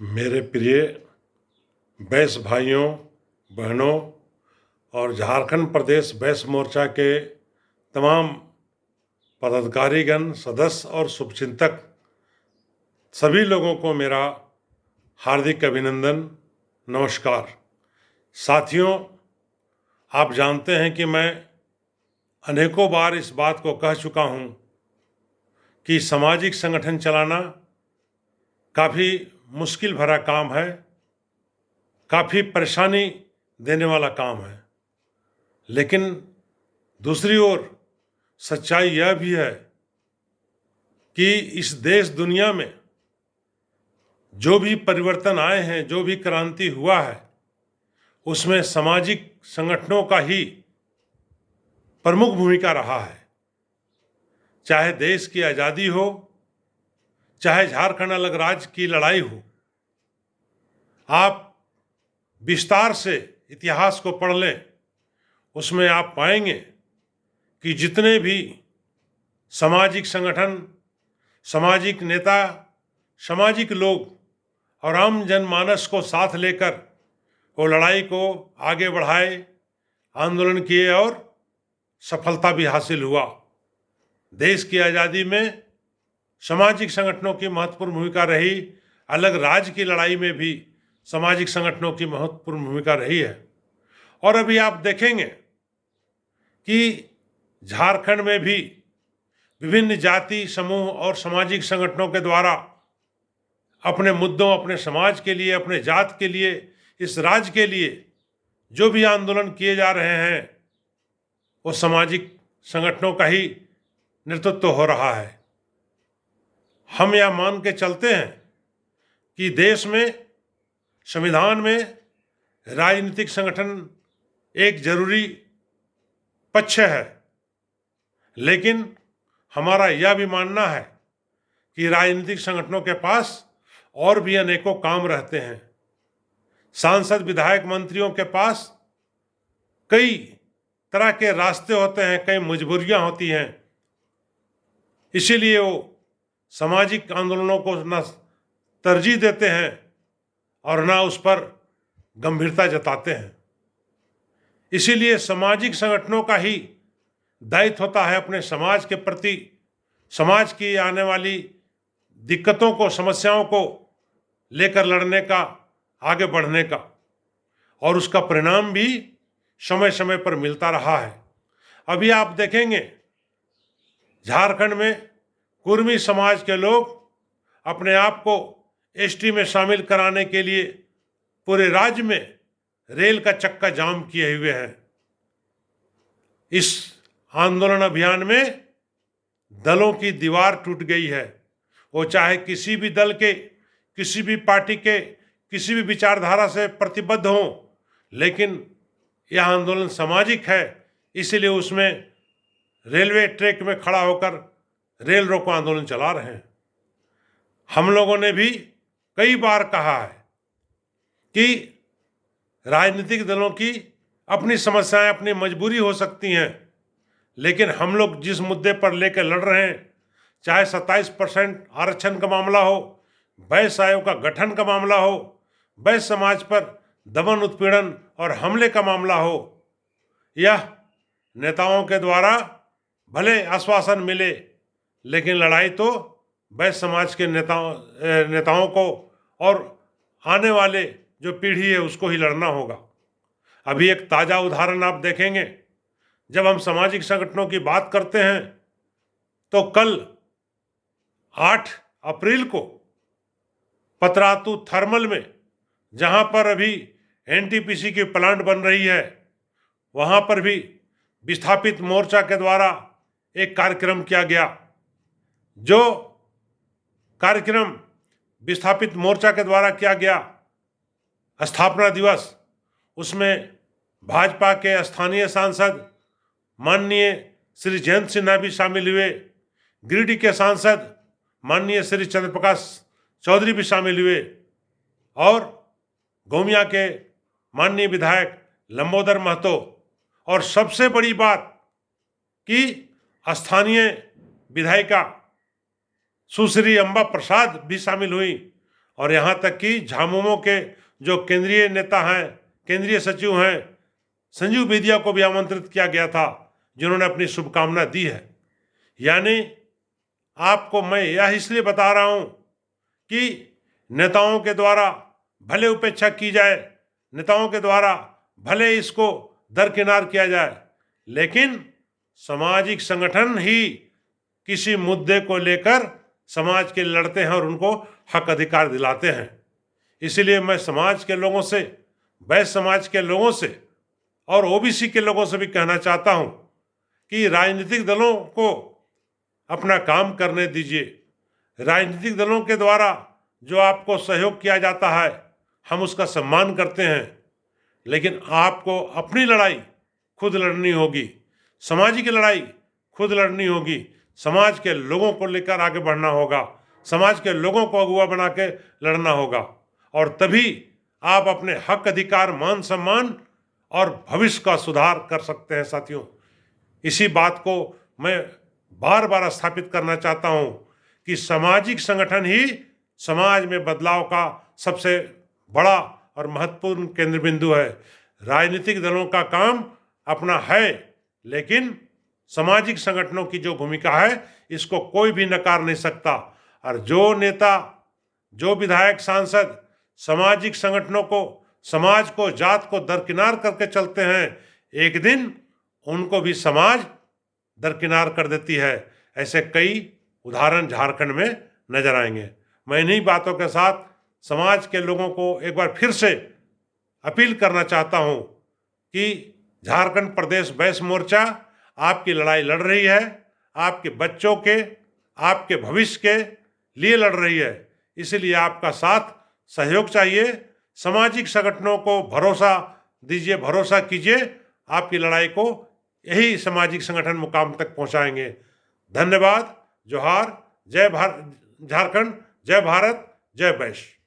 मेरे प्रिय बैस भाइयों बहनों और झारखंड प्रदेश बैस मोर्चा के तमाम पदाधिकारीगण, सदस्य और शुभचिंतक सभी लोगों को मेरा हार्दिक अभिनंदन, नमस्कार। साथियों, आप जानते हैं कि मैं अनेकों बार इस बात को कह चुका हूँ कि सामाजिक संगठन चलाना काफ़ी मुश्किल भरा काम है, काफ़ी परेशानी देने वाला काम है। लेकिन दूसरी ओर सच्चाई यह भी है कि इस देश दुनिया में जो भी परिवर्तन आए हैं, जो भी क्रांति हुआ है, उसमें सामाजिक संगठनों का ही प्रमुख भूमिका रहा है। चाहे देश की आज़ादी हो, चाहे झारखंड अलग राज्य की लड़ाई हो, आप विस्तार से इतिहास को पढ़ लें, उसमें आप पाएंगे कि जितने भी सामाजिक संगठन, सामाजिक नेता, सामाजिक लोग और आम जनमानस को साथ लेकर वो लड़ाई को आगे बढ़ाए, आंदोलन किए और सफलता भी हासिल हुआ। देश की आज़ादी में सामाजिक संगठनों की महत्वपूर्ण भूमिका रही। अलग राज्य की लड़ाई में भी सामाजिक संगठनों की महत्वपूर्ण भूमिका रही है। और अभी आप देखेंगे कि झारखंड में भी विभिन्न जाति समूह और सामाजिक संगठनों के द्वारा अपने मुद्दों, अपने समाज के लिए, अपने जात के लिए, इस राज्य के लिए जो भी आंदोलन किए जा रहे हैं, वो सामाजिक संगठनों का ही नेतृत्व हो रहा है। हम यह मान के चलते हैं कि देश में, संविधान में राजनीतिक संगठन एक जरूरी पक्ष है, लेकिन हमारा यह भी मानना है कि राजनीतिक संगठनों के पास और भी अनेकों काम रहते हैं। सांसद, विधायक, मंत्रियों के पास कई तरह के रास्ते होते हैं, कई मजबूरियां होती हैं। इसीलिए वो सामाजिक आंदोलनों को न तरजीह देते हैं और ना उस पर गंभीरता जताते हैं। इसीलिए सामाजिक संगठनों का ही दायित्व होता है अपने समाज के प्रति, समाज की आने वाली दिक्कतों को, समस्याओं को लेकर लड़ने का, आगे बढ़ने का, और उसका परिणाम भी समय समय पर मिलता रहा है। अभी आप देखेंगे झारखंड में कुर्मी समाज के लोग अपने आप को एसटी में शामिल कराने के लिए पूरे राज्य में रेल का चक्का जाम किए हुए हैं। इस आंदोलन अभियान में दलों की दीवार टूट गई है। वो चाहे किसी भी दल के, किसी भी पार्टी के, किसी भी विचारधारा से प्रतिबद्ध हों, लेकिन यह आंदोलन सामाजिक है। इसीलिए उसमें रेलवे ट्रैक में खड़ा होकर रेल रोको आंदोलन चला रहे हैं। हम लोगों ने भी कई बार कहा है कि राजनीतिक दलों की अपनी समस्याएं, अपनी मजबूरी हो सकती हैं, लेकिन हम लोग जिस मुद्दे पर लेकर लड़ रहे हैं, चाहे 27% आरक्षण का मामला हो, वैश्य आयोग का गठन का मामला हो, वैश्य समाज पर दमन, उत्पीड़न और हमले का मामला हो, यह नेताओं के द्वारा भले आश्वासन मिले, लेकिन लड़ाई तो वैश्य समाज के नेताओं को और आने वाले जो पीढ़ी है उसको ही लड़ना होगा। अभी एक ताज़ा उदाहरण आप देखेंगे, जब हम सामाजिक संगठनों की बात करते हैं तो कल 8 अप्रैल को पतरातू थर्मल में, जहां पर अभी एनटीपीसी की प्लांट बन रही है, वहां पर भी विस्थापित मोर्चा के द्वारा एक कार्यक्रम किया गया। जो कार्यक्रम विस्थापित मोर्चा के द्वारा किया गया, स्थापना दिवस, उसमें भाजपा के स्थानीय सांसद माननीय श्री जयंत सिन्हा भी शामिल हुए, गिरिडीह के सांसद माननीय श्री चंद्रप्रकाश चौधरी भी शामिल हुए, और गोमिया के माननीय विधायक लंबोदर महतो, और सबसे बड़ी बात कि स्थानीय विधायिका सुश्री अंबा प्रसाद भी शामिल हुई। और यहाँ तक कि झामुमो के जो केंद्रीय नेता हैं, केंद्रीय सचिव हैं, संजीव बेदिया को भी आमंत्रित किया गया था, जिन्होंने अपनी शुभकामना दी है। यानी आपको मैं यह इसलिए बता रहा हूँ कि नेताओं के द्वारा भले उपेक्षा की जाए, नेताओं के द्वारा भले इसको दरकिनार किया जाए, लेकिन सामाजिक संगठन ही किसी मुद्दे को लेकर समाज के लड़ते हैं और उनको हक अधिकार दिलाते हैं। इसीलिए मैं समाज के लोगों से, वैश्य समाज के लोगों से और ओबीसी के लोगों से भी कहना चाहता हूं कि राजनीतिक दलों को अपना काम करने दीजिए। राजनीतिक दलों के द्वारा जो आपको सहयोग किया जाता है, हम उसका सम्मान करते हैं, लेकिन आपको अपनी लड़ाई खुद लड़नी होगी, सामाजिक लड़ाई खुद लड़नी होगी, समाज के लोगों को लेकर आगे बढ़ना होगा, समाज के लोगों को अगुवा बना के लड़ना होगा, और तभी आप अपने हक अधिकार, मान सम्मान और भविष्य का सुधार कर सकते हैं। साथियों, इसी बात को मैं बार बार स्थापित करना चाहता हूं कि सामाजिक संगठन ही समाज में बदलाव का सबसे बड़ा और महत्वपूर्ण केंद्र बिंदु है। राजनीतिक दलों का काम अपना है, लेकिन सामाजिक संगठनों की जो भूमिका है, इसको कोई भी नकार नहीं सकता। और जो नेता, जो विधायक, सांसद सामाजिक संगठनों को, समाज को, जात को दरकिनार करके चलते हैं, एक दिन उनको भी समाज दरकिनार कर देती है। ऐसे कई उदाहरण झारखंड में नजर आएंगे। मैं इन्हीं बातों के साथ समाज के लोगों को एक बार फिर से अपील करना चाहता हूं कि झारखंड प्रदेश वैश्य मोर्चा आपकी लड़ाई लड़ रही है, आपके बच्चों के, आपके भविष्य के लिए लड़ रही है। इसलिए आपका साथ, सहयोग चाहिए। सामाजिक संगठनों को भरोसा दीजिए, भरोसा कीजिए, आपकी लड़ाई को यही सामाजिक संगठन मुकाम तक पहुंचाएंगे। धन्यवाद। जोहार। जय झारखंड, जय भारत, जय वैश्य।